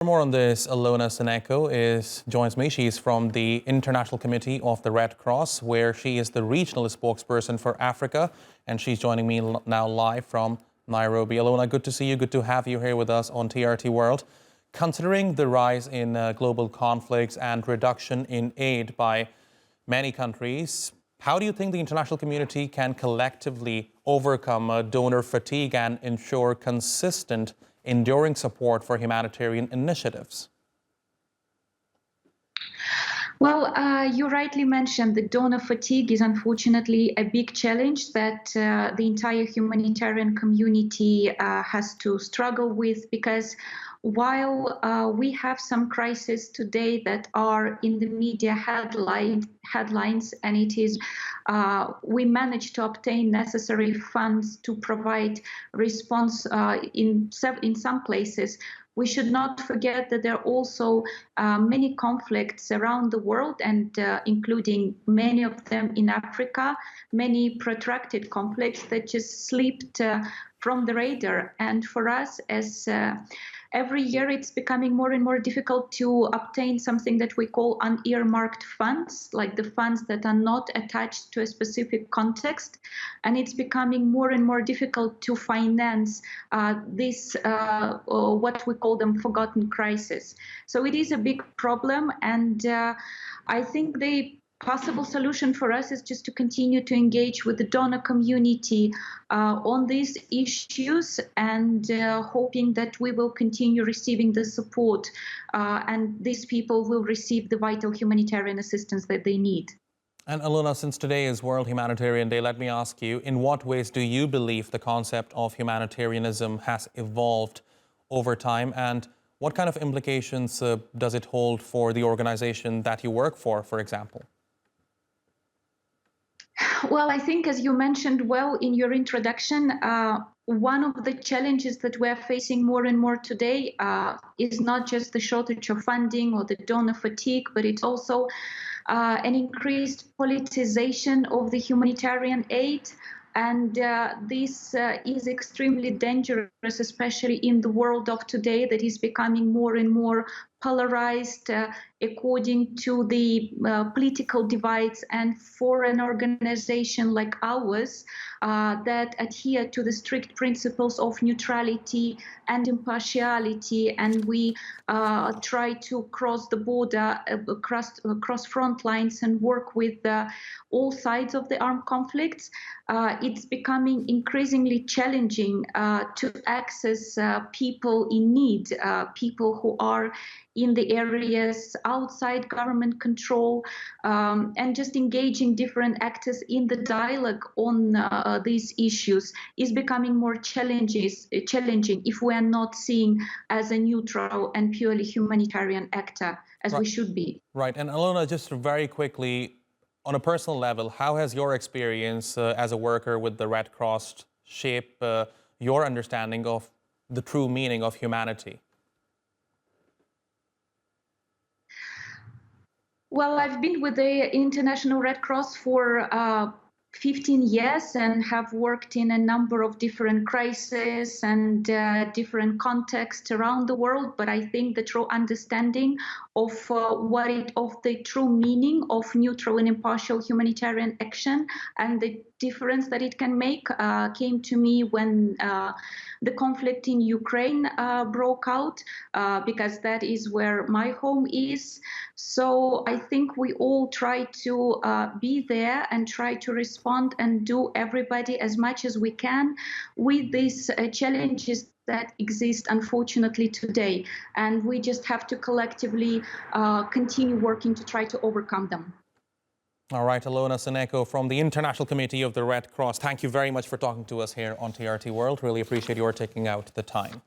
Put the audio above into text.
For more on this, Alyona Synenko joins me. She's from the International Committee of the Red Cross, where she is the regional spokesperson for Africa, and she's joining me now live from Nairobi. Alyona, good to see you. Good to have you here with us on TRT World. Considering the rise in global conflicts and reduction in aid by many countries, how do you think the international community can collectively overcome donor fatigue and ensure consistent, enduring support for humanitarian initiatives? Well, you rightly mentioned that donor fatigue is unfortunately a big challenge that the entire humanitarian community has to struggle with, because while we have some crises today that are in the media headlines, and it is we managed to obtain necessary funds to provide response in some places. We should not forget that there are also many conflicts around the world, and including many of them in Africa, many protracted conflicts that just slipped from the radar. And for us, as every year it's becoming more and more difficult to obtain something that we call unearmarked funds, like the funds that are not attached to a specific context. And it's becoming more and more difficult to finance this, what we call them, forgotten crisis. So it is a big problem. And I think the possible solution for us is just to continue to engage with the donor community on these issues, and hoping that we will continue receiving the support and these people will receive the vital humanitarian assistance that they need. And Alyona, since today is World Humanitarian Day, let me ask you, in what ways do you believe the concept of humanitarianism has evolved over time, and what kind of implications does it hold for the organization that you work for example? Well, I think, as you mentioned well in your introduction, one of the challenges that we're facing more and more today is not just the shortage of funding or the donor fatigue, but it's also an increased politicization of the humanitarian aid. And this is extremely dangerous, especially in the world of today that is becoming more and more polarized according to the political divides. And for an organization like ours that adhere to the strict principles of neutrality and impartiality, and we try to cross the border, across front lines and work with all sides of the armed conflicts, it's becoming increasingly challenging to access people in need, people who are in the areas outside government control, and just engaging different actors in the dialogue on these issues is becoming more challenging if we are not seen as a neutral and purely humanitarian actor, as we should be. Right. And Alyona, just very quickly, on a personal level, how has your experience as a worker with the Red Cross shaped your understanding of the true meaning of humanity? Well, I've been with the International Red Cross for 15 years and have worked in a number of different crises and different contexts around the world. But I think the true understanding of the true meaning of neutral and impartial humanitarian action and the difference that it can make came to me when the conflict in Ukraine broke out, because that is where my home is. So I think we all try to be there and try to respond and do everybody as much as we can with these challenges that exist, unfortunately, today. And we just have to collectively continue working to try to overcome them. All right, Alyona Synenko from the International Committee of the Red Cross, thank you very much for talking to us here on TRT World. Really appreciate your taking out the time.